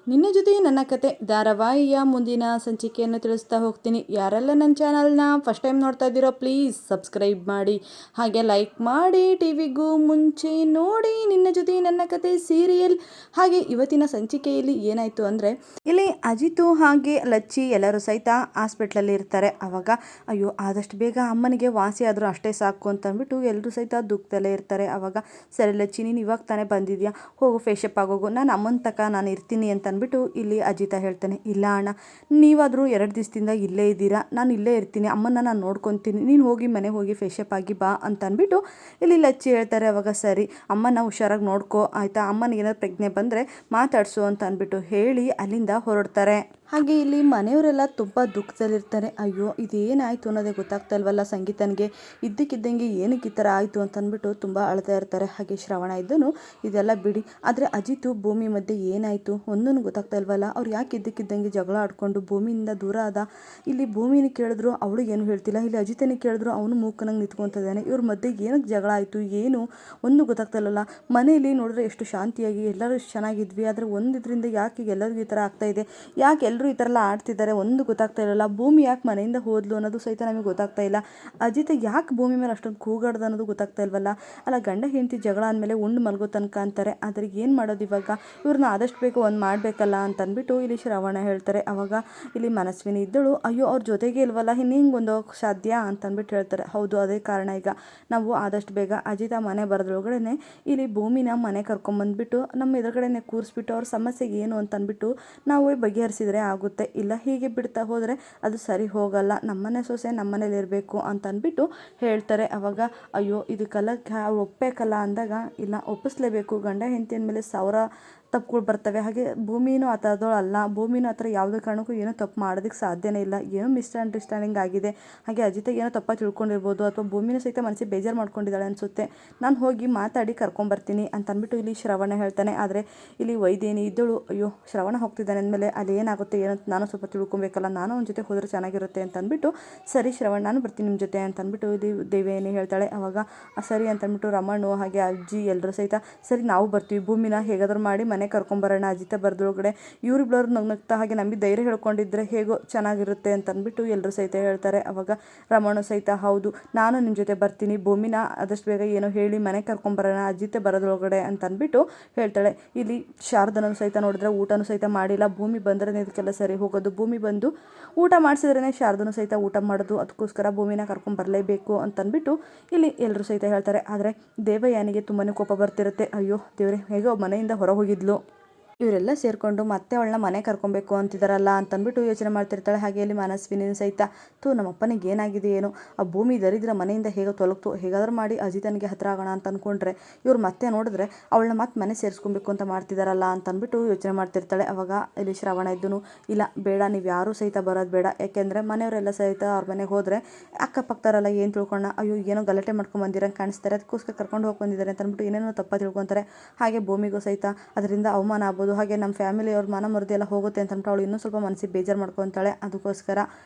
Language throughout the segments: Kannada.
ನಿನ್ನ ಜೊತೆ ನನ್ನ ಕತೆ ಧಾರಾವಾಹಿಯ ಮುಂದಿನ ಸಂಚಿಕೆಯನ್ನು ತಿಳಿಸ್ತಾ ಹೋಗ್ತೀನಿ. ಯಾರೆಲ್ಲ ನನ್ನ ಚಾನಲ್ನ ಫಸ್ಟ್ ಟೈಮ್ ನೋಡ್ತಾ ಇದ್ದೀರೋ ಪ್ಲೀಸ್ ಸಬ್ಸ್ಕ್ರೈಬ್ ಮಾಡಿ, ಹಾಗೆ ಲೈಕ್ ಮಾಡಿ. ಟಿವಿಗೂ ಮುಂಚೆ ನೋಡಿ ನಿನ್ನ ಜೊತೆ ನನ್ನ ಕತೆ ಸೀರಿಯಲ್. ಹಾಗೆ ಇವತ್ತಿನ ಸಂಚಿಕೆಯಲ್ಲಿ ಏನಾಯಿತು ಅಂದರೆ, ಇಲ್ಲಿ ಅಜಿತು ಹಾಗೆ ಲಚ್ಚಿ ಎಲ್ಲರೂ ಸಹಿತ ಹಾಸ್ಪಿಟ್ಲಲ್ಲಿ ಇರ್ತಾರೆ. ಆವಾಗ ಅಯ್ಯೋ ಆದಷ್ಟು ಬೇಗ ಅಮ್ಮನಿಗೆ ವಾಸಿ ಆದರೂ ಅಷ್ಟೇ ಸಾಕು ಅಂತ ಅಂದ್ಬಿಟ್ಟು ಎಲ್ಲರೂ ಸಹಿತ ದುಃಖದಲ್ಲೇ ಇರ್ತಾರೆ. ಆವಾಗ ಸರಿ ಲಚ್ಚಿ, ನೀನು ಇವಾಗ ತಾನೇ ಬಂದಿದ್ಯಾ, ಹೋಗು ಫ್ರೆಶಪ್ ಆಗೋಗು, ನಾನು ಅಮ್ಮನ ತಕ ನಾನು ಇರ್ತೀನಿ ಅಂತ ಅಂದ್ಬಿಟ್ಟು ಇಲ್ಲಿ ಅಜಿತ ಹೇಳ್ತಾನೆ. ಇಲ್ಲ ಅಣ್ಣ, ನೀವಾದರೂ 2 ದಿವಸದಿಂದ ಇಲ್ಲೇ ಇದ್ದೀರಾ, ನಾನು ಇಲ್ಲೇ ಇರ್ತೀನಿ, ಅಮ್ಮನ ನಾನು ನೋಡ್ಕೊತೀನಿ, ನೀನು ಹೋಗಿ ಮನೆ ಹೋಗಿ ಫ್ರೆಶಪ್ ಆಗಿ ಬಾ ಅಂತ ಅಂದ್ಬಿಟ್ಟು ಇಲ್ಲಿ ಲಚ್ಚಿ ಹೇಳ್ತಾರೆ. ಅವಾಗ ಸರಿ ಅಮ್ಮನ ಹುಷಾರಾಗಿ ನೋಡ್ಕೋ ಆಯಿತಾ, ಅಮ್ಮನಿಗೆ ಏನಾದ್ರು ಪ್ರಜ್ಞೆ ಬಂದರೆ ಮಾತಾಡಿಸು ಅಂತ ಅಂದ್ಬಿಟ್ಟು ಹೇಳಿ ಅಲ್ಲಿಂದ ಹೊರಡ್ತಾರೆ. ಹಾಗೆ ಇಲ್ಲಿ ಮನೆಯವರೆಲ್ಲ ತುಂಬ ದುಃಖದಲ್ಲಿರ್ತಾರೆ. ಅಯ್ಯೋ ಇದೇನಾಯಿತು ಅನ್ನೋದೇ ಗೊತ್ತಾಗ್ತಾ ಇಲ್ವಲ್ಲ ಸಂಗೀತನಿಗೆ, ಇದ್ದಕ್ಕಿದ್ದಂಗೆ ಏನಕ್ಕೆ ಈ ಥರ ಆಯಿತು ಅಂತ ಅಂದ್ಬಿಟ್ಟು ತುಂಬ ಅಳ್ತಾ ಇರ್ತಾರೆ. ಹಾಗೆ ಶ್ರವಣ ಇದ್ದನು ಇದೆಲ್ಲ ಬಿಡಿ, ಆದರೆ ಅಜಿತು ಭೂಮಿ ಮಧ್ಯೆ ಏನಾಯಿತು ಒಂದೂ ಗೊತ್ತಾಗ್ತಾ ಇಲ್ವಲ್ಲ, ಅವ್ರು ಯಾಕೆ ಇದ್ದಕ್ಕಿದ್ದಂಗೆ ಜಗಳ ಆಡ್ಕೊಂಡು ಭೂಮಿಯಿಂದ ದೂರ ಆದ. ಇಲ್ಲಿ ಭೂಮಿನ ಕೇಳಿದ್ರು ಅವಳು ಏನು ಹೇಳ್ತಿಲ್ಲ, ಇಲ್ಲಿ ಅಜಿತನಿಗೆ ಕೇಳಿದ್ರು ಅವನು ಮೂಕನಂಗೆ ನಿಂತ್ಕೊತಿದ್ದಾನೆ. ಇವ್ರ ಮಧ್ಯೆ ಏನಕ್ಕೆ ಜಗಳ ಆಯಿತು ಏನು ಒಂದು ಗೊತ್ತಾಗ್ತಾ ಇಲ್ಲಲ್ಲ. ಮನೆಯಲ್ಲಿ ನೋಡಿದ್ರೆ ಎಷ್ಟು ಶಾಂತಿಯಾಗಿ ಎಲ್ಲರೂ ಎಷ್ಟು ಚೆನ್ನಾಗಿದ್ವಿ, ಆದರೆ ಒಂದಿದ್ರಿಂದ ಯಾಕೆ ಎಲ್ಲರಿಗೂ ಈ ಥರ ಆಗ್ತಾಯಿದೆ, ಯಾಕೆ ಎಲ್ಲರೂ ಈ ಥರ ಎಲ್ಲ ಆಡ್ತಿದ್ದಾರೆ ಒಂದು ಗೊತ್ತಾಗ್ತಾ ಇಲ್ಲಲ್ಲ. ಭೂಮಿ ಯಾಕೆ ಮನೆಯಿಂದ ಹೋದ್ಲು ಅನ್ನೋದು ಸಹಿತ ನಮಗೆ ಗೊತ್ತಾಗ್ತಾ ಇಲ್ಲ. ಅಜಿತ ಯಾಕೆ ಭೂಮಿ ಮೇಲೆ ಅಷ್ಟೊಂದು ಕೂಗಾಡ್ದು ಅನ್ನೋದು ಗೊತ್ತಾಗ್ತಾ ಇಲ್ವಲ್ಲ. ಅಲ್ಲ ಗಂಡ ಹೆಂಡತಿ ಜಗಳ ಅಂದಮೇಲೆ ಉಂಡು ಮಲ್ಗೋ ತನಕ ಅಂತಾರೆ, ಆದರೆ ಏನು ಮಾಡೋದು ಇವಾಗ, ಇವ್ರನ್ನ ಆದಷ್ಟು ಬೇಗ ಒಂದು ಮಾಡಬೇಕಲ್ಲ ಅಂತ ಅಂದ್ಬಿಟ್ಟು ಇಲ್ಲಿ ಶ್ರವಣ ಹೇಳ್ತಾರೆ. ಅವಾಗ ಇಲ್ಲಿ ಮನಸ್ವಿನಿ ಇದ್ದಳು, ಅಯ್ಯೋ ಅವ್ರ ಜೊತೆಗೆ ಇಲ್ವಲ್ಲ, ಹಿಂಗೆ ಒಂದು ಸಾಧ್ಯ ಅಂತ ಅಂದ್ಬಿಟ್ಟು ಹೇಳ್ತಾರೆ. ಹೌದು ಅದೇ ಕಾರಣ, ಈಗ ನಾವು ಆದಷ್ಟು ಬೇಗ ಅಜಿತ ಮನೆ ಬರೋದ್ರೊಳಗಡೆ ಇಲ್ಲಿ ಭೂಮಿನ ಮನೆ ಕರ್ಕೊಂಬಂದ್ಬಿಟ್ಟು ನಮ್ಮ ಎದುರುಗಡೆನೆ ಕೂರಿಸ್ಬಿಟ್ಟು ಅವ್ರ ಸಮಸ್ಯೆಗೆ ಏನು ಅಂತ ಅಂದ್ಬಿಟ್ಟು ನಾವು ಬಗೆಹರಿಸಿದ್ರೆ ಆಗುತ್ತೆ. ಇಲ್ಲ ಹೀಗೆ ಬಿಡ್ತಾ ಹೋದರೆ ಅದು ಸರಿ ಹೋಗಲ್ಲ, ನಮ್ಮನೆ ಸೊಸೆ ನಮ್ಮನೇಲಿ ಇರಬೇಕು ಅಂತ ಅಂದ್ಬಿಟ್ಟು ಹೇಳ್ತಾರೆ. ಅವಾಗ ಅಯ್ಯೋ ಇದಕ್ಕೆಲ್ಲ ಒಪ್ಪಬೇಕಲ್ಲ ಅಂದಾಗ, ಇಲ್ಲ ಒಪ್ಪಿಸ್ಲೇಬೇಕು, ಗಂಡ ಹೆಂಡತಿ ಅಂದಮೇಲೆ 1000 ತಪ್ಪುಗಳು ಬರ್ತವೆ. ಹಾಗೆ ಭೂಮಿನೂ ಆ ಥರದವಳು ಅಲ್ಲ, ಭೂಮಿನೂ ಆ ಥರ ಯಾವುದೇ ಕಾರಣಕ್ಕೂ ಏನೋ ತಪ್ಪು ಮಾಡೋದಕ್ಕೆ ಸಾಧ್ಯನೇ ಇಲ್ಲ, ಏನೋ ಮಿಸ್ಅಂಡರ್ಸ್ಟ್ಯಾಂಡಿಂಗ್ ಆಗಿದೆ. ಹಾಗೆ ಅಜಿತ ಏನೋ ತಪ್ಪ ತಿಳ್ಕೊಂಡಿರ್ಬೋದು, ಅಥವಾ ಭೂಮಿನೂ ಸಹಿತ ಮನಸ್ಸಿಗೆ ಬೇಜಾರು ಮಾಡ್ಕೊಂಡಿದ್ದಾಳೆ ಅನಿಸುತ್ತೆ, ನಾನು ಹೋಗಿ ಮಾತಾಡಿ ಕರ್ಕೊಂಬರ್ತೀನಿ ಅಂತ ಅಂದ್ಬಿಟ್ಟು ಇಲ್ಲಿ ಶ್ರವಣ ಹೇಳ್ತಾನೆ. ಆದರೆ ಇಲ್ಲಿ ವೈದೇಹಿ ಇದ್ದಳು, ಅಯ್ಯೋ ಶ್ರವಣ ಹೋಗ್ತಿದ್ದಾನೆ ಅಂದಮೇಲೆ ಅಲ್ಲಿ ಏನಾಗುತ್ತೆ ಏನೋ ನಾನು ಸ್ವಲ್ಪ ತಿಳ್ಕೊಬೇಕಲ್ಲ, ನಾನು ಅವನ ಜೊತೆ ಹೋದರೆ ಚೆನ್ನಾಗಿರುತ್ತೆ ಅಂತ ಅಂದ್ಬಿಟ್ಟು ಸರಿ ಶ್ರವಣ ನಾನು ಬರ್ತೀನಿ ನಿಮ್ಮ ಜೊತೆ ಅಂತ ಅಂದ್ಬಿಟ್ಟು ಇಲ್ಲಿ ದೇವಯಾನಿ ಹೇಳ್ತಾಳೆ. ಅವಾಗ ಸರಿ ಅಂತ ಅಂದ್ಬಿಟ್ಟು ರಮಣ್ಣು ಹಾಗೆ ಅಜ್ಜಿ ಎಲ್ಲರೂ ಸಹಿತ ಸರಿ ನಾವು ಬರ್ತೀವಿ, ಭೂಮಿನ ಹೇಗಾದರೂ ಮಾಡಿ ಮನೆ ಕರ್ಕೊಂಬರೋಣ ಅಜಿತ ಬರ್ದೊಳಗಡೆ, ಇವರಿಬ್ಬರು ನಗ್ನಗ್ತಾ ಹಾಗೆ ನಮಗೆ ಧೈರ್ಯ ಹೇಳ್ಕೊಂಡಿದ್ರೆ ಹೇಗೋ ಚೆನ್ನಾಗಿರುತ್ತೆ ಅಂತ ಅಂದ್ಬಿಟ್ಟು ಎಲ್ಲರೂ ಸಹಿತ ಹೇಳ್ತಾರೆ. ಅವಾಗ ರಮಣ್ಣು ಸಹಿತ ಹೌದು ನಾನು ನಿಮ್ಮ ಜೊತೆ ಬರ್ತೀನಿ, ಭೂಮಿನ ಆದಷ್ಟು ಬೇಗ ಏನೋ ಹೇಳಿ ಮನೆ ಕರ್ಕೊಂಬರೋಣ ಅಜಿತ ಬರೋದ್ರೊಳಗಡೆ ಅಂತ ಅಂದ್ಬಿಟ್ಟು ಹೇಳ್ತಾಳೆ. ಇಲ್ಲಿ ಶಾರದನೂ ಸಹಿತ ನೋಡಿದ್ರೆ ಊಟನೂ ಸಹಿತ ಮಾಡಿಲ್ಲ, ಭೂಮಿ ಬಂದ್ರೆ ಇದಕ್ಕೆಲ್ಲ ಸರಿ ಹೋಗೋದು, ಭೂಮಿ ಬಂದು ಊಟ ಮಾಡಿಸಿದ್ರೇ ಶಾರದನೂ ಸಹಿತ ಊಟ ಮಾಡೋದು, ಅದಕ್ಕೋಸ್ಕರ ಭೂಮಿನ ಕರ್ಕೊಂಬರಲೇಬೇಕು ಅಂತಂದ್ಬಿಟ್ಟು ಇಲ್ಲಿ ಎಲ್ಲರೂ ಸಹಿತ ಹೇಳ್ತಾರೆ. ಆದರೆ ದೇವಯಾನಿಗೆ ತುಂಬಾ ಕೋಪ ಬರ್ತಿರುತ್ತೆ. ಅಯ್ಯೋ ದೇವ್ರೆ, ಹೇಗೋ ಮನೆಯಿಂದ ಹೊರ ಹೋಗಿದ್ಲು, ಇವರೆಲ್ಲ ಸೇರಿಕೊಂಡು ಮತ್ತೆ ಅವಳನ್ನ ಮನೆ ಕರ್ಕೊಬೇಕು ಅಂತಿದ್ದಾರಲ್ಲ ಅಂತಂದ್ಬಿಟ್ಟು ಯೋಚನೆ ಮಾಡ್ತಿರ್ತಾಳೆ. ಹಾಗೆ ಇಲ್ಲಿ ಮನಸ್ವಿನಿ ಸಹಿತ ನಮ್ಮಪ್ಪನಿಗೆ ಏನಾಗಿದೆ ಏನೋ, ಆ ಭೂಮಿ ದರಿದ್ರ ಮನೆಯಿಂದ ಹೇಗೋ ತೊಲಗ್ತು, ಹೇಗಾದ್ರೂ ಮಾಡಿ ಅಜಿತನಿಗೆ ಹತ್ರ ಆಗೋಣ ಅಂತ ಅಂದ್ಕೊಂಡ್ರೆ ಇವ್ರು ಮತ್ತೆ ನೋಡಿದ್ರೆ ಅವಳನ್ನ ಮತ್ತೆ ಮನೆ ಸೇರಿಸ್ಕೊಬೇಕು ಅಂತ ಮಾಡ್ತಿದ್ದಾರಲ್ಲ ಅಂತಂದ್ಬಿಟ್ಟು ಯೋಚನೆ ಮಾಡ್ತಿರ್ತಾಳೆ. ಅವಾಗ ಇಲ್ಲಿ ಶ್ರವಣ ಇದ್ದನು, ಇಲ್ಲ ಬೇಡ ನೀವು ಯಾರೂ ಸಹಿತ ಬರೋದು ಬೇಡ, ಯಾಕೆಂದರೆ ಮನೆಯವರೆಲ್ಲ ಸಹಿತ ಅವ್ರ ಮನೆಗೆ ಹೋದರೆ ಅಕ್ಕಪಕ್ಕದವರೆಲ್ಲ ಏನು ತಿಳ್ಕೊಳ್ಳೋಣ, ಅಯ್ಯೋ ಏನೋ ಗಲಾಟೆ ಮಾಡ್ಕೊಂಡು ಬಂದಿರಂಗೆ ಕಾಣಿಸ್ತಾರೆ, ಅದಕ್ಕೋಸ್ಕರ ಕರ್ಕೊಂಡು ಹೋಗಿ ಬಂದಿದ್ದಾರೆ ಅಂತ ಅಂದ್ಬಿಟ್ಟು ಏನೇನೋ ತಪ್ಪ ತಿಳ್ಕೊತಾರೆ. ಹಾಗೆ ಭೂಮಿಗೂ ಸಹಿತ ಅದರಿಂದ ಅವಮಾನ ಆಗ್ಬೋದು, ಹಾಗೆ ನಮ್ಮ ಫ್ಯಾಮಿಲಿಯವ್ರ ಮನ ಮರದಿ ಎಲ್ಲ ಹೋಗುತ್ತೆ ಅಂತ ಅಂದ್ಬಿಟ್ಟು ಅವಳು ಇನ್ನೂ ಸ್ವಲ್ಪ ಮನಸ್ಸಿಗೆ ಬೇಜಾರು ಮಾಡ್ಕೊತಾಳೆ. ಅದಕ್ಕೋಸ್ಕರ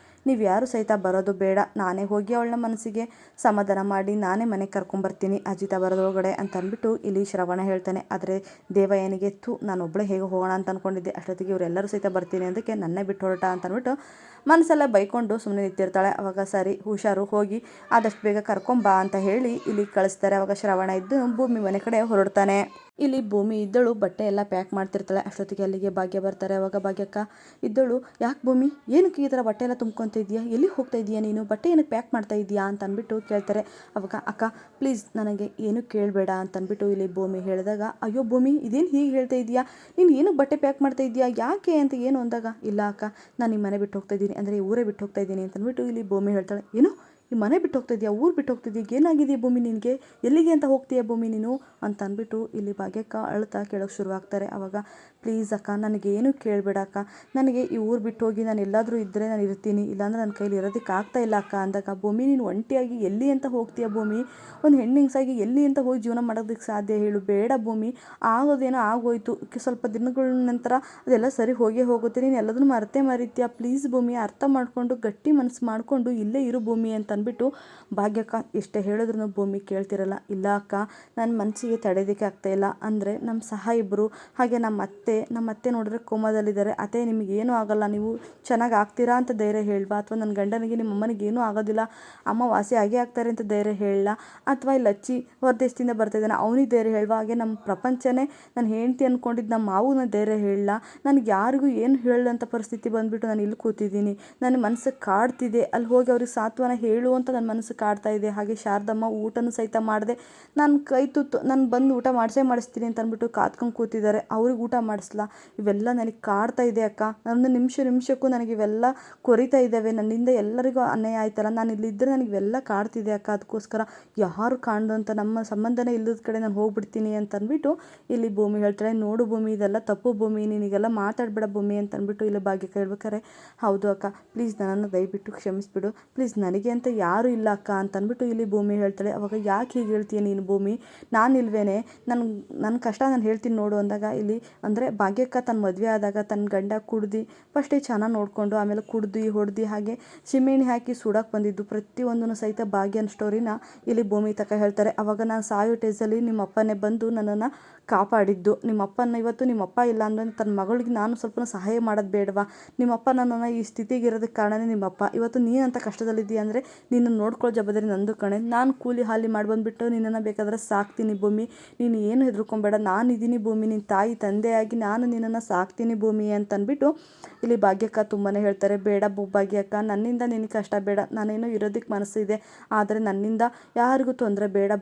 ನೀವು ಯಾರು ಸಹಿತ ಬರೋದು ಬೇಡ, ನಾನೇ ಹೋಗಿ ಅವಳ ಮನಸ್ಸಿಗೆ ಸಮಾಧಾನ ಮಾಡಿ ನಾನೇ ಮನೆಗೆ ಕರ್ಕೊಂಬರ್ತೀನಿ ಅಜಿತ ಬರೋದ್ರೊಳಗಡೆ ಅಂತ ಅಂದ್ಬಿಟ್ಟು ಇಲ್ಲಿ ಶ್ರವಣ ಹೇಳ್ತಾನೆ. ಆದರೆ ದೇವಯಾನಿಗೆ ನಾನೊಬ್ಬಳೇ ಹೇಗೆ ಹೋಗೋಣ ಅಂತ ಅಂದ್ಕೊಂಡಿದ್ದೆ, ಅಷ್ಟೊತ್ತಿಗೆ ಇವರೆಲ್ಲರೂ ಸಹಿತ ಬರ್ತೀನಿ ಅದಕ್ಕೆ ನನ್ನೇ ಬಿಟ್ಟು ಹೊರಟ ಅಂತ ಅಂದ್ಬಿಟ್ಟು ಮನಸ್ಸೆಲ್ಲ ಬೈಕೊಂಡು ಸುಮ್ಮನೆ ನಿಂತಿರ್ತಾಳೆ. ಅವಾಗ ಸರಿ ಹುಷಾರು, ಹೋಗಿ ಆದಷ್ಟು ಬೇಗ ಕರ್ಕೊಂಬಾ ಅಂತ ಹೇಳಿ ಇಲ್ಲಿ ಕಳಿಸ್ತಾರೆ. ಅವಾಗ ಶ್ರವಣ ಇದ್ದು ಭೂಮಿ ಮನೆ ಕಡೆ ಹೊರಡ್ತಾನೆ. ಇಲ್ಲಿ ಭೂಮಿ ಇದ್ದಳು ಬಟ್ಟೆ ಎಲ್ಲ ಪ್ಯಾಕ್ ಮಾಡ್ತಿರ್ತಾಳೆ. ಅಷ್ಟೊತ್ತಿಗೆ ಅಲ್ಲಿಗೆ ಭಾಗ್ಯ ಬರ್ತಾರೆ. ಅವಾಗ ಭಾಗ್ಯಕ್ಕ ಇದ್ದಳು, ಯಾಕೆ ಭೂಮಿ ಏನಕ್ಕೆ ಈ ಥರ ಬಟ್ಟೆ ಎಲ್ಲ ತುಂಬ್ಕೊತ ಇದೆಯಾ, ಎಲ್ಲಿಗೆ ಹೋಗ್ತಾ ಇದೆಯಾ ನೀನು, ಬಟ್ಟೆ ಏನಕ್ಕೆ ಪ್ಯಾಕ್ ಮಾಡ್ತಾ ಇದೆಯಾ ಅಂತ ಅಂದ್ಬಿಟ್ಟು ಕೇಳ್ತಾರೆ. ಅವಾಗ ಅಕ್ಕ ಪ್ಲೀಸ್ ನನಗೆ ಏನು ಕೇಳಬೇಡ ಅಂತ ಅಂದ್ಬಿಟ್ಟು ಇಲ್ಲಿ ಭೂಮಿ ಹೇಳಿದಾಗ, ಅಯ್ಯೋ ಭೂಮಿ ಇದೇನು ಹೀಗೆ ಹೇಳ್ತಾ ಇದೆಯಾ, ನೀನು ಏನಕ್ಕೆ ಬಟ್ಟೆ ಪ್ಯಾಕ್ ಮಾಡ್ತಾ ಇದೆಯಾ, ಯಾಕೆ ಅಂತ ಏನು ಅಂದಾಗ, ಇಲ್ಲ ಅಕ್ಕ ನಾನು ಈ ಮನೆ ಬಿಟ್ಟು ಹೋಗ್ತಾ ಇದ್ದೀನಿ, ಅಂದರೆ ಊರೇ ಬಿಟ್ಟು ಹೋಗ್ತಾ ಇದ್ದೀನಿ ಅಂತ ಅಂದ್ಬಿಟ್ಟು ಇಲ್ಲಿ ಭೂಮಿ ಹೇಳ್ತಾಳೆ. ಏನು ಈ ಮನೆ ಬಿಟ್ಟು ಹೋಗ್ತಾ ಇದೆಯಾ, ಊರು ಬಿಟ್ಟು ಹೋಗ್ತಿದ್ಯಾ, ಏನಾಗಿದೆ ಭೂಮಿ ನಿನಗೆ, ಎಲ್ಲಿಗೆ ಅಂತ ಹೋಗ್ತೀಯಾ ಭೂಮಿ ನೀನು ಅಂತ ಅಂದ್ಬಿಟ್ಟು ಇಲ್ಲಿ ಭಾಗ್ಯಕ್ಕ ಅಳ್ತಾ ಕೇಳೋಕ್ಕೆ ಶುರುವಾಗ್ತಾರೆ. ಅವಾಗ ಪ್ಲೀಸ್ ಅಕ್ಕ ನನಗೇನು ಕೇಳಬೇಡ ಅಕ್ಕ, ನನಗೆ ಈ ಊರು ಬಿಟ್ಟು ಹೋಗಿ ನಾನು ಎಲ್ಲಾದರೂ ಇದ್ದರೆ ನಾನು ಇರ್ತೀನಿ, ಇಲ್ಲಾಂದ್ರೆ ನನ್ನ ಕೈಲಿ ಇರೋದಕ್ಕೆ ಆಗ್ತಾ ಇಲ್ಲ ಅಕ್ಕ ಅಂದಾಗ, ಭೂಮಿ ನೀನು ಒಂಟಿಯಾಗಿ ಎಲ್ಲಿ ಅಂತ ಹೋಗ್ತೀಯ ಭೂಮಿ, ಒಂದು ಹೆಣ್ಣಿಂಗ್ಸಾಗಿ ಎಲ್ಲಿ ಅಂತ ಹೋಗಿ ಜೀವನ ಮಾಡೋದಕ್ಕೆ ಸಾಧ್ಯ ಹೇಳು, ಬೇಡ ಭೂಮಿ, ಆಗೋದೇನೋ ಆಗೋಯ್ತು, ಸ್ವಲ್ಪ ದಿನಗಳ ನಂತರ ಅದೆಲ್ಲ ಸರಿ ಹೋಗೇ ಹೋಗುತ್ತೆ, ನೀನು ಎಲ್ಲದನ್ನೂ ಮರೆತೇ ಮರಿತೀಯ, ಪ್ಲೀಸ್ ಭೂಮಿ ಅರ್ಥ ಮಾಡಿಕೊಂಡು ಗಟ್ಟಿ ಮನಸ್ಸು ಮಾಡಿಕೊಂಡು ಇಲ್ಲೇ ಇರು ಭೂಮಿ ಅಂತ ಅಂತಂದ್ಬಿಟ್ಟು ಭಾಗ್ಯಕ್ಕ ಎಷ್ಟೇ ಹೇಳಿದ್ರು ಭೂಮಿ ಕೇಳ್ತಿರಲ್ಲ. ಇಲ್ಲ ಅಕ್ಕ, ನನ್ನ ಮನಸ್ಸಿಗೆ ತಡೆಯೋದಕ್ಕೆ ಆಗ್ತಾಯಿಲ್ಲ ಅಂದರೆ ನಮ್ಮ ಸಾಹೇಬರು ಹಾಗೆ ನಮ್ಮ ಅತ್ತೆ ನೋಡಿದ್ರೆ ಕೋಮಾದಲ್ಲಿದ್ದಾರೆ. ಅತ್ತೆ ನಿಮಗೇನೂ ಆಗಲ್ಲ, ನೀವು ಚೆನ್ನಾಗಿ ಆಗ್ತೀರಾ ಅಂತ ಧೈರ್ಯ ಹೇಳವಾ, ಅಥವಾ ನನ್ನ ಗಂಡನಿಗೆ ನಿಮ್ಮ ಅಮ್ಮನಿಗೆ ಏನೂ ಆಗೋದಿಲ್ಲ, ಅಮ್ಮ ವಾಸಿ ಆಗೇ ಆಗ್ತಾರೆ ಅಂತ ಧೈರ್ಯ ಹೇಳಲ್ಲ, ಅಥವಾ ಇಲ್ಲಿ ಅಚ್ಚಿ ಹೊರದೇಶದಿಂದ ಬರ್ತಾಯಿದ್ದಾನೆ ಅವನಿಗೆ ಧೈರ್ಯ ಹೇಳುವ, ಹಾಗೆ ನಮ್ಮ ಪ್ರಪಂಚನೇ ನನ್ನ ಹೆಂಡತಿ ಅಂದ್ಕೊಂಡಿದ್ದು ನಮ್ಮ ಮಾವನ ಧೈರ್ಯ ಹೇಳಲ್ಲ, ನನಗೆ ಯಾರಿಗೂ ಏನು ಹೇಳೋಂಥ ಪರಿಸ್ಥಿತಿ ಬಂದುಬಿಟ್ಟು ನಾನು ಇಲ್ಲಿ ಕೂತಿದ್ದೀನಿ, ನನ್ನ ಮನಸ್ಸು ಕಾಡ್ತಿದೆ, ಅಲ್ಲಿ ಹೋಗಿ ಅವ್ರಿಗೆ ಸಾಂತ್ವನ ಹೇಳು ಅಂತ ನನ್ನ ಮನಸ್ಸು ಕಾಡ್ತಾ ಇದೆ. ಹಾಗೆ ಶಾರದಮ್ಮ ಊಟನೂ ಸಹಿತ ಮಾಡಿದೆ, ನಾನು ಕೈ ತುತ್ತು ನಾನು ಬಂದು ಊಟ ಮಾಡಿಸ್ತೀನಿ ಅಂತ ಅಂದ್ಬಿಟ್ಟು ಕಾತ್ಕೊಂಡು ಕೂತಿದ್ದಾರೆ, ಅವ್ರಿಗೆ ಊಟ ಮಾಡಿಸ್ಲಾ, ಇವೆಲ್ಲ ನನಗೆ ಕಾಡ್ತಾ ಇದೆ ಅಕ್ಕ. ನನ್ನ ನಿಮಿಷಕ್ಕೂ ನನಗೆ ಇವೆಲ್ಲ ಕೊರಿತಾ ಇದ್ದಾವೆ, ನನ್ನಿಂದ ಎಲ್ಲರಿಗೂ ಅನ್ಯಾಯ ಆಯ್ತಲ್ಲ, ನಾನು ಇಲ್ಲಿದ್ದರೆ ನನಗೆ ಇವೆಲ್ಲ ಕಾಡ್ತಿದೆ ಅಕ್ಕ, ಅದಕ್ಕೋಸ್ಕರ ಯಾರು ಕಾಣ್ದಂತ ನಮ್ಮ ಸಂಬಂಧನೇ ಇಲ್ಲದ ಕಡೆ ನಾನು ಹೋಗ್ಬಿಡ್ತೀನಿ ಅಂತ ಅಂದ್ಬಿಟ್ಟು ಇಲ್ಲಿ ಭೂಮಿ ಹೇಳ್ತಾಳೆ. ನೋಡು ಭೂಮಿ, ಇದೆಲ್ಲ ತಪ್ಪು ಭೂಮಿ, ನೀನಿಗೆಲ್ಲ ಮಾತಾಡಬೇಡ ಭೂಮಿ ಅಂತ ಅಂದ್ಬಿಟ್ಟು ಇಲ್ಲಿ ಭಾಗ್ಯಕ್ಕೆ ಹೇಳ್ಬೇಕಾರೆ, ಹೌದು ಅಕ್ಕ ಪ್ಲೀಸ್ ನನ್ನನ್ನು ದಯವಿಟ್ಟು ಕ್ಷಮಿಸ್ಬಿಡು, ಪ್ಲೀಸ್ ನನಗೆ ಅಂತ ಯಾರೂ ಇಲ್ಲ ಅಕ್ಕ ಅಂತ ಅಂದ್ಬಿಟ್ಟು ಇಲ್ಲಿ ಭೂಮಿ ಹೇಳ್ತಾಳೆ. ಅವಾಗ ಯಾಕೆ ಹೀಗೆ ಹೇಳ್ತೀಯ ನೀನು ಭೂಮಿ, ನಾನಿಲ್ವೇನೆ, ನನ್ನ ಕಷ್ಟ ನಾನು ಹೇಳ್ತೀನಿ ನೋಡು ಅಂದಾಗ ಇಲ್ಲಿ ಅಂದರೆ ಭಾಗ್ಯಕ್ಕ ತನ್ನ ಮದುವೆ ಆದಾಗ ತನ್ನ ಗಂಡ ಕುಡ್ದು ಫಸ್ಟೇ ಚೆನ್ನಾಗಿ ನೋಡಿಕೊಂಡು ಆಮೇಲೆ ಕುಡ್ದು ಹೊಡೆದು ಹಾಗೆ ಸಿಮೆಣ್ಣೆ ಹಾಕಿ ಸುಡಕ್ಕೆ ಬಂದಿದ್ದು ಪ್ರತಿಯೊಂದನ್ನು ಸಹಿತ ಭಾಗ್ಯನ ಸ್ಟೋರಿನ ಇಲ್ಲಿ ಭೂಮಿ ತಕ ಹೇಳ್ತಾರೆ. ಅವಾಗ ನಾನು ಸಾಯೋ ಟೇಜಲ್ಲಿ ನಿಮ್ಮ ಅಪ್ಪನೇ ಬಂದು ನನ್ನನ್ನು ಕಾಪಾಡಿದ್ದು, ನಿಮ್ಮಪ್ಪನ ಇವತ್ತು ನಿಮ್ಮಪ್ಪ ಇಲ್ಲ ಅಂದರೆ ತನ್ನ ಮಗಳಿಗೆ ನಾನು ಸ್ವಲ್ಪ ಸಹಾಯ ಮಾಡೋದು ಬೇಡವಾ, ನಿಮ್ಮಪ್ಪ ನನ್ನನ್ನು ಈ ಸ್ಥಿತಿಗೆ ಇರೋದಕ್ಕೆ ಕಾರಣನೇ ನಿಮ್ಮಪ್ಪ, ಇವತ್ತು ನೀನಂತ ಕಷ್ಟದಲ್ಲಿದ್ದೀಯ ಅಂದರೆ ನಿನ್ನನ್ನು ನೋಡ್ಕೊಳ್ಳೋ ಜವಾಬ್ದಾರಿ ನಂದು ಕಣೆ, ನಾನು ಕೂಲಿ ಹಾಲಿ ಮಾಡಿ ಬಂದುಬಿಟ್ಟು ನಿನ್ನನ್ನು ಬೇಕಾದ್ರೆ ಸಾಕ್ತೀನಿ ಭೂಮಿ, ನೀನು ಏನು ಹೆದರ್ಕೊಂಬೇಡ, ನಾನಿದ್ದೀನಿ ಭೂಮಿ, ನಿನ್ನ ತಾಯಿ ತಂದೆಯಾಗಿ ನಾನು ನಿನ್ನನ್ನು ಸಾಕ್ತೀನಿ ಭೂಮಿ ಅಂತ ಅಂದ್ಬಿಟ್ಟು ಇಲ್ಲಿ ಭಾಗ್ಯಕ್ಕ ತುಂಬಾ ಹೇಳ್ತಾರೆ. ಬೇಡ ಭಾಗ್ಯಕ್ಕ, ನನ್ನಿಂದ ನಿನಗೆ ಕಷ್ಟ ಬೇಡ, ನಾನೇನೋ ಇರೋದಕ್ಕೆ ಮನಸ್ಸು ಇದೆ, ಆದರೆ ನನ್ನಿಂದ ಯಾರಿಗೂ ತೊಂದರೆ ಬೇಡ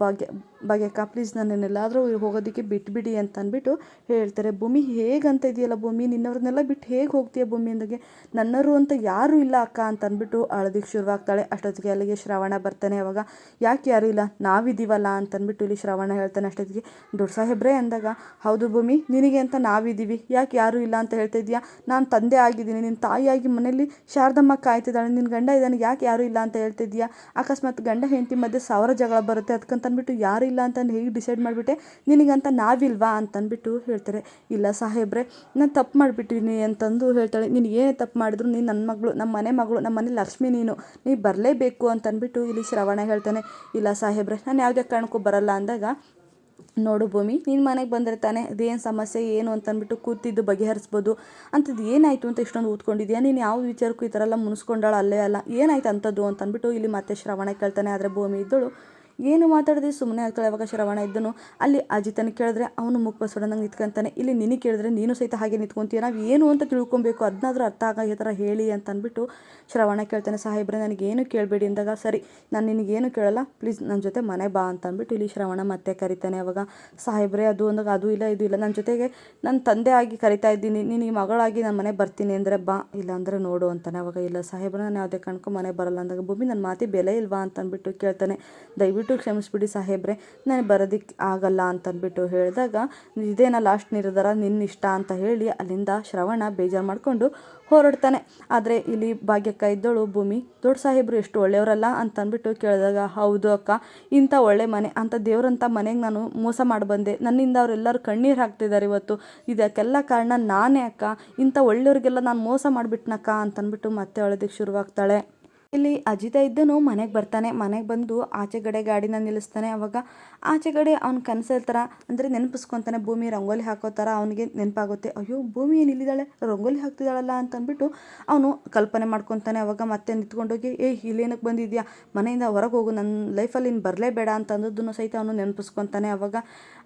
ಭಾಗ್ಯಕ್ಕ, ಪ್ಲೀಸ್ ನನ್ನನ್ನೆಲ್ಲಾದರೂ ಹೋಗೋದಕ್ಕೆ ಬಿಟ್ಬಿಡಿ ಅಂತ ಅಂದ್ಬಿಟ್ಟು ಹೇಳ್ತಾರೆ. ಭೂಮಿ ಹೇಗಂತ ಇದೆಯಲ್ಲ ಭೂಮಿ, ನಿನ್ನವ್ರನ್ನೆಲ್ಲ ಬಿಟ್ಟು ಹೇಗೆ ಹೋಗ್ತೀಯ ಭೂಮಿ ಅಂದಾಗೆ, ನನ್ನರು ಅಂತ ಯಾರೂ ಇಲ್ಲ ಅಕ್ಕ ಅಂತ ಅಂದ್ಬಿಟ್ಟು ಅಳೋದಕ್ಕೆ ಶುರುವಾಗ್ತಾಳೆ. ಅಷ್ಟೊತ್ತಿಗೆ ಅಲ್ಲಿಗೆ ಶ್ರವಣ ಬರ್ತಾನೆ. ಅವಾಗ ಯಾಕೆ ಯಾರೂ ಇಲ್ಲ, ನಾವಿದ್ದೀವಲ್ಲ ಅಂತ ಅಂದ್ಬಿಟ್ಟು ಇಲ್ಲಿ ಶ್ರವಣ ಹೇಳ್ತಾನೆ. ಅಷ್ಟೊತ್ತಿಗೆ ದೊಡ್ಡ ಸಾಹೇಬ್ರೆ ಅಂದಾಗ, ಹೌದು ಭೂಮಿ ನಿನಗೆ ಅಂತ ನಾವಿದ್ದೀವಿ, ಯಾಕೆ ಯಾರೂ ಇಲ್ಲ ಅಂತ ಹೇಳ್ತಾ ಇದೆಯಾ, ನಾನು ತಂದೆ ಆಗಿದ್ದೀನಿ, ನಿನ್ನ ತಾಯಿಯಾಗಿ ಮನೇಲಿ ಶಾರದಮ್ಮ ಕಾಯ್ತಿದ್ದಾಳೆ, ನಿನ್ನ ಗಂಡ ಇದ್ದಾನೆ, ಯಾಕೆ ಯಾರೂ ಇಲ್ಲ ಅಂತ ಹೇಳ್ತಿದ್ಯಾ, ಅಕಸ್ಮಾತ್ ಗಂಡ ಹೆಂಡತಿ ಮಧ್ಯೆ 1000 ಜಗಳ ಬರುತ್ತೆ, ಅದಕ್ಕಂತಂದ್ಬಿಟ್ಟು ಯಾರು ಇಲ್ಲ ಅಂತ ಹೇಗೆ ಡಿಸೈಡ್ ಮಾಡಿಬಿಟ್ಟೆ, ನಿನಗಂತ ನಾವಿಲ್ವಾ ಅಂತಂದ್ಬಿಟ್ಟು ಹೇಳ್ತಾರೆ. ಇಲ್ಲ ಸಾಹೇಬ್ರೆ, ನಾನು ತಪ್ಪು ಮಾಡಿಬಿಟ್ಟಿನಿ ಅಂತಂದು ಹೇಳ್ತಾಳೆ. ನೀನು ಏನೇ ತಪ್ಪು ಮಾಡಿದ್ರು ನೀನು ನನ್ನ ಮಗಳು, ನಮ್ಮ ಮನೆ ಮಗಳು, ನಮ್ಮ ಮನೆ ಲಕ್ಷ್ಮಿ, ನೀನು ಬರಲೇಬೇಕು ಅಂತಂದ್ಬಿಟ್ಟು ಇಲ್ಲಿ ಶ್ರವಣ ಹೇಳ್ತಾನೆ. ಇಲ್ಲ ಸಾಹೇಬ್ರೆ, ನಾನು ಯಾವುದೇ ಕಾರಣಕ್ಕೂ ಬರಲ್ಲ ಅಂದಾಗ, ನೋಡು ಭೂಮಿ, ನೀನು ಮನೆಗೆ ಬಂದರೆ ತಾನೇ ಅದೇನು ಸಮಸ್ಯೆ ಏನು ಅಂತಂದ್ಬಿಟ್ಟು ಕೂತಿದ್ದು ಬಗೆಹರಿಸ್ಬೋದು, ಅಂಥದ್ದು ಏನಾಯಿತು ಅಂತ ಇಷ್ಟೊಂದು ಊದ್ಕೊಂಡಿದ್ಯಾ, ನೀನು ಯಾವ ವಿಚಾರಕ್ಕೂ ಈ ಥರ ಎಲ್ಲ ಮುನಿಸ್ಕೊಂಡಾಳ ಅಲ್ಲೇ ಅಲ್ಲ, ಏನಾಯ್ತು ಅಂಥದ್ದು ಅಂತಂದ್ಬಿಟ್ಟು ಇಲ್ಲಿ ಮತ್ತೆ ಶ್ರವಣ ಕೇಳ್ತಾನೆ. ಆದರೆ ಭೂಮಿ ಇದ್ದಳು ಏನು ಮಾತಾಡಿದ್ರೆ ಸುಮ್ಮನೆ ಆಗ್ತಾಳೆ. ಅವಾಗ ಶ್ರವಣ ಇದ್ದನು ಅಲ್ಲಿ ಅಜಿತನ ಕೇಳಿದ್ರೆ ಅವನು ಮುಖ ಬಸವಣ್ಣಂಗೆ ನಿಂತ್ಕೊಂತಾನೆ. ಇಲ್ಲಿ ನಿನಗೆ ಕೇಳಿದ್ರೆ ನೀನು ಸಹಿತ ಹಾಗೆ ನಿಂತ್ಕೊಂತೀಯ, ನಾವು ಏನು ಅಂತ ತಿಳ್ಕೊಬೇಕು, ಅದನ್ನಾದ್ರೂ ಅರ್ಥ ಆಗೋ ಥರ ಹೇಳಿ ಅಂತ ಅಂದ್ಬಿಟ್ಟು ಶ್ರವಣ ಕೇಳ್ತಾನೆ. ಸಾಹೇಬ್ರೆ ನನಗೇನು ಕೇಳಬೇಡಿ ಅಂದಾಗ, ಸರಿ ನಾನು ನಿನಗೇನು ಕೇಳಲ್ಲ, ಪ್ಲೀಸ್ ನನ್ನ ಜೊತೆ ಮನೆ ಬಾ ಅಂತ ಅಂದ್ಬಿಟ್ಟು ಇಲ್ಲಿ ಶ್ರವಣ ಮತ್ತೆ ಕರಿತಾನೆ. ಅವಾಗ ಸಾಹೇಬ್ರೆ ಅದು ಅಂದಾಗ, ಅದು ಇಲ್ಲ ಇದು ಇಲ್ಲ, ನನ್ನ ಜೊತೆಗೆ ನನ್ನ ತಂದೆ ಆಗಿ ಕರಿತಾ ಇದ್ದೀನಿ, ನೀನು ಈ ಮಗಳಾಗಿ ನಾನು ಮನೆ ಬರ್ತೀನಿ ಅಂದರೆ ಬಾ, ಇಲ್ಲ ಅಂದರೆ ನೋಡು ಅಂತಾನೆ. ಅವಾಗ ಇಲ್ಲ ಸಾಹೇಬ್ರೆ ನಾನು ಯಾವುದೇ ಕಾರಣಕ್ಕೂ ಮನೆ ಬರಲ್ಲ ಅಂದಾಗ, ಭೂಮಿ ನನ್ನ ಮಾತಿ ಬೆಲೆ ಇಲ್ವಾ ಅಂತ ಅಂದ್ಬಿಟ್ಟು ಕೇಳ್ತಾನೆ. ದಯವಿಟ್ಟು ಕ್ಷಮಿಸ್ಬಿಡಿ ಸಾಹೇಬ್ರೆ, ನಾನು ಬರೋದಕ್ಕೆ ಆಗಲ್ಲ ಅಂತಂದ್ಬಿಟ್ಟು ಹೇಳಿದಾಗ, ಇದೇನ ಲಾಸ್ಟ್ ನಿರ್ಧಾರ, ನಿನ್ನ ಇಷ್ಟ ಅಂತ ಹೇಳಿ ಅಲ್ಲಿಂದ ಶ್ರವಣ ಬೇಜಾರು ಮಾಡಿಕೊಂಡು ಹೊರಡ್ತಾನೆ. ಆದರೆ ಇಲ್ಲಿ ಭಾಗ್ಯಕ್ಕ ಇದ್ದಳು, ಭೂಮಿ ದೊಡ್ಡ ಸಾಹೇಬರು ಎಷ್ಟು ಒಳ್ಳೆಯವರಲ್ಲ ಅಂತಂದ್ಬಿಟ್ಟು ಕೇಳಿದಾಗ, ಹೌದು ಅಕ್ಕ, ಇಂಥ ಒಳ್ಳೆ ಮನೆ ಅಂತ ದೇವ್ರಂಥ ಮನೆಗೆ ನಾನು ಮೋಸ ಮಾಡಿ ಬಂದೆ, ನನ್ನಿಂದ ಅವರೆಲ್ಲರೂ ಕಣ್ಣೀರು ಹಾಕ್ತಿದ್ದಾರೆ ಇವತ್ತು, ಇದಕ್ಕೆಲ್ಲ ಕಾರಣ ನಾನೇ ಅಕ್ಕ, ಇಂಥ ಒಳ್ಳೆಯವ್ರಿಗೆಲ್ಲ ನಾನು ಮೋಸ ಮಾಡಿಬಿಟ್ನಕ್ಕ ಅಂತಂದ್ಬಿಟ್ಟು ಮತ್ತೆ ಅಳೋದಕ್ಕೆ ಶುರುವಾಗ್ತಾಳೆ. ಇಲ್ಲಿ ಅಜಿತ ಇದ್ದನು ಮನೆಗೆ ಬರ್ತಾನೆ. ಮನೆಗೆ ಬಂದು ಆಚೆಗಡೆ ಗಾಡಿನ ನಿಲ್ಲಿಸ್ತಾನೆ. ಅವಾಗ ಆಚೆಗಡೆ ಅವ್ನ ಕನಸು ಥರ ಅಂದರೆ ನೆನಪಿಸ್ಕೊತಾನೆ. ಭೂಮಿ ರಂಗೋಲಿ ಹಾಕೋ ಥರ ಅವನಿಗೆ ನೆನಪಾಗುತ್ತೆ. ಅಯ್ಯೋ ಭೂಮಿ ಏನು ಇಲ್ಲಿದ್ದಾಳೆ, ರಂಗೋಲಿ ಹಾಕ್ತಿದ್ದಾಳಲ್ಲ ಅಂತಂದ್ಬಿಟ್ಟು ಅವನು ಕಲ್ಪನೆ ಮಾಡ್ಕೊತಾನೆ. ಅವಾಗ ಮತ್ತೆ ನಿಂತ್ಕೊಂಡೋಗಿ, ಇಲ್ಲೇನಕ್ಕೆ ಬಂದಿದ್ಯಾ, ಮನೆಯಿಂದ ಹೊರಗೆ ಹೋಗು, ನನ್ನ ಲೈಫಲ್ಲಿ ಇನ್ನು ಬರಲೇಬೇಡ ಅಂತ ಅಂದದ್ದನ್ನು ಸಹಿತ ಅವನು ನೆನಪಿಸ್ಕೊತಾನೆ. ಅವಾಗ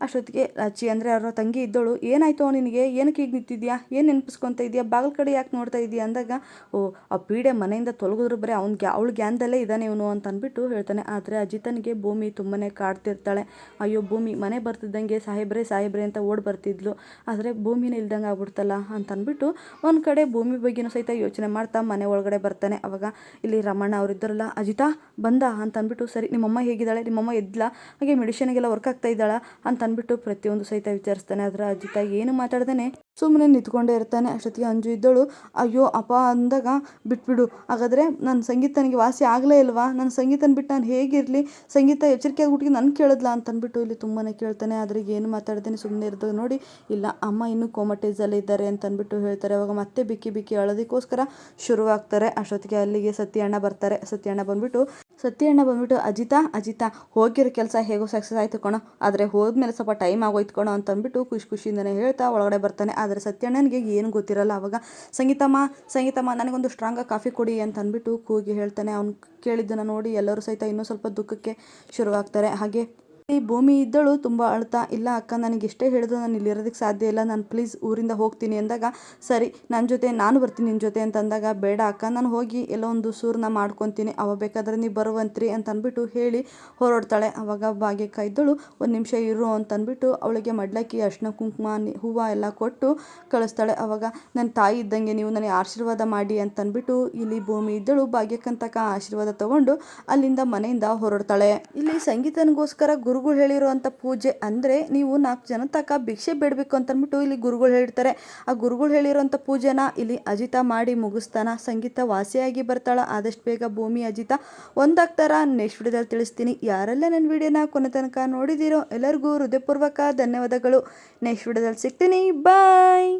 ಅಷ್ಟೊತ್ತಿಗೆ ಅಚ್ಚಿ ಅಂದರೆ ಅವರ ತಂಗಿ ಇದ್ದಳು, ಏನಾಯಿತು ನಿನಗೆ, ಏನಕ್ಕೆ ಈಗ ನಿಂತಿದ್ಯಾ, ಏನು ನೆನಪಿಸ್ಕೊತಾ ಇದೆಯಾ, ಬಾಗಿಲ ಕಡೆ ಯಾಕೆ ನೋಡ್ತಾ ಇದೆಯಾ ಅಂದಾಗ, ಓ ಆ ಪೀಡೆ ಮನೆಯಿಂದ ತೊಲಗಿದ್ರು ಬರೀ ಅವಳು ಗ್ಯಾನ್ದಲ್ಲೇ ಇದ್ದಾನೆ ಇವನು ಅಂತ ಅಂದ್ಬಿಟ್ಟು ಹೇಳ್ತಾನೆ. ಆದರೆ ಅಜಿತನಿಗೆ ಭೂಮಿ ತುಂಬನೇ ಕಾಡ್ತಿರ್ತಾಳೆ. ಅಯ್ಯೋ ಭೂಮಿ ಮನೆ ಬರ್ತಿದ್ದಂಗೆ ಸಾಹೇಬ್ರೆ ಅಂತ ಓಡಿ ಬರ್ತಿದ್ಲು, ಆದರೆ ಭೂಮಿನೇ ಇಲ್ದಂಗೆ ಆಗ್ಬಿಡ್ತಲ್ಲ ಅಂತ ಅಂದ್ಬಿಟ್ಟು ಒಂದು ಕಡೆ ಭೂಮಿ ಬಗ್ಗೆನೂ ಸಹಿತ ಯೋಚನೆ ಮಾಡ್ತಾ ಮನೆ ಒಳಗಡೆ ಬರ್ತಾನೆ. ಅವಾಗ ಇಲ್ಲಿ ರಮಣ್ಣ ಅವರಿದ್ದರಲ್ಲ, ಅಜಿತ ಬಂದ ಅಂತ ಅಂದ್ಬಿಟ್ಟು, ಸರಿ ನಿಮ್ಮಮ್ಮ ಹೇಗಿದ್ದಾಳೆ, ನಿಮ್ಮಮ್ಮ ಎದ್ಲಾ, ಹಾಗೆ ಮೆಡಿಷನ್ಗೆಲ್ಲ ವರ್ಕ್ ಆಗ್ತಾ ಇದ್ದಾಳ ಅಂತ ಅಂದ್ಬಿಟ್ಟು ಪ್ರತಿಯೊಂದು ಸಹಿತ ವಿಚಾರಿಸ್ತಾನೆ. ಆದರೆ ಅಜಿತ ಏನು ಮಾತಾಡ್ದಾನೆ ಸುಮ್ಮನೆ ನಿಂತ್ಕೊಂಡೇ ಇರ್ತಾನೆ. ಅಷ್ಟೊತ್ತಿಗೆ ಅಂಜು ಇದ್ದಳು, ಅಯ್ಯೋ ಅಪ್ಪ ಅಂದಾಗ, ಬಿಟ್ಬಿಡು, ಹಾಗಾದರೆ ನನ್ನ ಸಂಗೀತ ನನಗೆ ವಾಸಿ ಆಗಲೇ ಇಲ್ವಾ, ನನ್ನ ಸಂಗೀತನ ಬಿಟ್ಟು ನಾನು ಹೇಗಿರಲಿ, ಸಂಗೀತ ಎಚ್ಚರಿಕೆ ಆಗ್ಬಿಟ್ಟಿಗೆ ನನ್ನ ಕೇಳಿದ್ಲಾ ಅಂತಂದ್ಬಿಟ್ಟು ಇಲ್ಲಿ ತುಂಬಾ ಕೇಳ್ತಾನೆ. ಆದರೆ ಏನು ಮಾತಾಡ್ತಾನೆ ಸುಮ್ಮನೆ ಇರೋದು ನೋಡಿ, ಇಲ್ಲ ಅಮ್ಮ ಇನ್ನೂ ಕೋಮಟೇಜಲ್ಲೇ ಇದ್ದಾರೆ ಅಂತಂದ್ಬಿಟ್ಟು ಹೇಳ್ತಾರೆ. ಅವಾಗ ಮತ್ತೆ ಬಿಕ್ಕಿ ಅಳೋದಕ್ಕೋಸ್ಕರ ಶುರುವಾಗ್ತಾರೆ. ಅಷ್ಟೊತ್ತಿಗೆ ಅಲ್ಲಿಗೆ ಸತ್ಯಣ್ಣ ಬರ್ತಾರೆ. ಸತ್ಯಣ್ಣ ಬಂದ್ಬಿಟ್ಟು, ಸತ್ಯಣ್ಣ ಬಂದ್ಬಿಟ್ಟು ಅಜಿತಾ ಹೋಗಿರೋ ಕೆಲಸ ಹೇಗೋ ಸಕ್ಸಸ್ ಆಯಿತು ಕಣೋ, ಆದರೆ ಹೋದ್ಮೇಲೆ ಸ್ವಲ್ಪ ಟೈಮ್ ಆಗೋಯ್ತು ಕಣೋ ಅಂತಂದ್ಬಿಟ್ಟು ಖುಷಿಯಿಂದನೇ ಹೇಳ್ತಾ ಒಳಗಡೆ ಬರ್ತಾನೆ. ಆದರೆ ಸತ್ಯಣ್ಣನಿಗೆ ಏನು ಗೊತ್ತಿರಲ್ಲ. ಆವಾಗ ಸಂಗೀತಮ್ಮ ನನಗೊಂದು ಸ್ಟ್ರಾಂಗಾಗಿ ಕಾಫಿ ಕೊಡಿ ಅಂತ ಅಂದ್ಬಿಟ್ಟು ಕೂಗಿ ಹೇಳ್ತಾನೆ. ಅವ್ನು ಕೇಳಿದ್ದನ್ನು ನೋಡಿ ಎಲ್ಲರೂ ಸಹಿತ ಇನ್ನೂ ಸ್ವಲ್ಪ ದುಃಖಕ್ಕೆ ಶುರುವಾಗ್ತಾರೆ. ಹಾಗೆ ಈ ಭೂಮಿ ಇದ್ದಳು ತುಂಬ ಅಳ್ತಾ, ಇಲ್ಲ ಅಕ್ಕ ನನಗೆ ಎಷ್ಟೇ ಹೇಳಿದ್ರು ನಾನು ಇಲ್ಲಿರೋದಕ್ಕೆ ಸಾಧ್ಯ ಇಲ್ಲ, ನಾನು ಪ್ಲೀಸ್ ಊರಿಂದ ಹೋಗ್ತೀನಿ ಅಂದಾಗ, ಸರಿ ನನ್ನ ಜೊತೆ ನಾನು ಬರ್ತೀನಿ ನಿನ್ನ ಜೊತೆ ಅಂತ ಅಂದಾಗ, ಬೇಡ ಅಕ್ಕ ನಾನು ಹೋಗಿ ಎಲ್ಲೋ ಒಂದು ಸೂರನ್ನ ಮಾಡ್ಕೊತೀನಿ, ಅವ ಬೇಕಾದ್ರೆ ನೀವು ಬರುವಂತ್ರಿ ಅಂತ ಅಂದ್ಬಿಟ್ಟು ಹೇಳಿ ಹೊರಡ್ತಾಳೆ. ಅವಾಗ ಭಾಗ್ಯಕ್ಕ ಇದ್ದಳು ಒಂದು ನಿಮಿಷ ಇರು ಅಂತಂದ್ಬಿಟ್ಟು ಅವಳಿಗೆ ಮಡ್ಲಕ್ಕಿ ಅರ್ಶಿನ ಕುಂಕುಮ ಹೂವು ಎಲ್ಲ ಕೊಟ್ಟು ಕಳಿಸ್ತಾಳೆ. ಅವಾಗ ನನ್ನ ತಾಯಿ ಇದ್ದಂಗೆ ನೀವು ನನಗೆ ಆಶೀರ್ವಾದ ಮಾಡಿ ಅಂತಂದ್ಬಿಟ್ಟು ಇಲ್ಲಿ ಭೂಮಿ ಇದ್ದಳು ಭಾಗ್ಯಕ್ಕಂತಕ ಆಶೀರ್ವಾದ ತಗೊಂಡು ಅಲ್ಲಿಂದ ಮನೆಯಿಂದ ಹೊರಡ್ತಾಳೆ. ಇಲ್ಲಿ ಸಂಗೀತನಿಗೋಸ್ಕರ ಗುರುಗಳು ಹೇಳಿರುವಂಥ ಪೂಜೆ ಅಂದರೆ ನೀವು 4 ಜನ ತನಕ ಭಿಕ್ಷೆ ಬೇಡಬೇಕು ಅಂತಂದ್ಬಿಟ್ಟು ಇಲ್ಲಿ ಗುರುಗಳು ಹೇಳ್ತಾರೆ. ಆ ಗುರುಗಳು ಹೇಳಿರೋಂಥ ಪೂಜೆನ ಇಲ್ಲಿ ಅಜಿತ ಮಾಡಿ ಮುಗಿಸ್ತಾನ. ಸಂಗೀತ ವಾಸಿಯಾಗಿ ಬರ್ತಾಳ. ಆದಷ್ಟು ಬೇಗ ಭೂಮಿ ಅಜಿತ ಒಂದಾಗ್ತಾರ. ನೆಕ್ಸ್ಟ್ ವಿಡಿಯೋದಲ್ಲಿ ತಿಳಿಸ್ತೀನಿ. ಯಾರೆಲ್ಲ ನನ್ನ ವಿಡಿಯೋನ ಕೊನೆ ತನಕ ನೋಡಿದಿರೋ ಎಲ್ಲರಿಗೂ ಹೃದಯಪೂರ್ವಕ ಧನ್ಯವಾದಗಳು. ನೆಕ್ಸ್ಟ್ ವಿಡಿಯೋದಲ್ಲಿ ಸಿಗ್ತೀನಿ. ಬಾಯ್.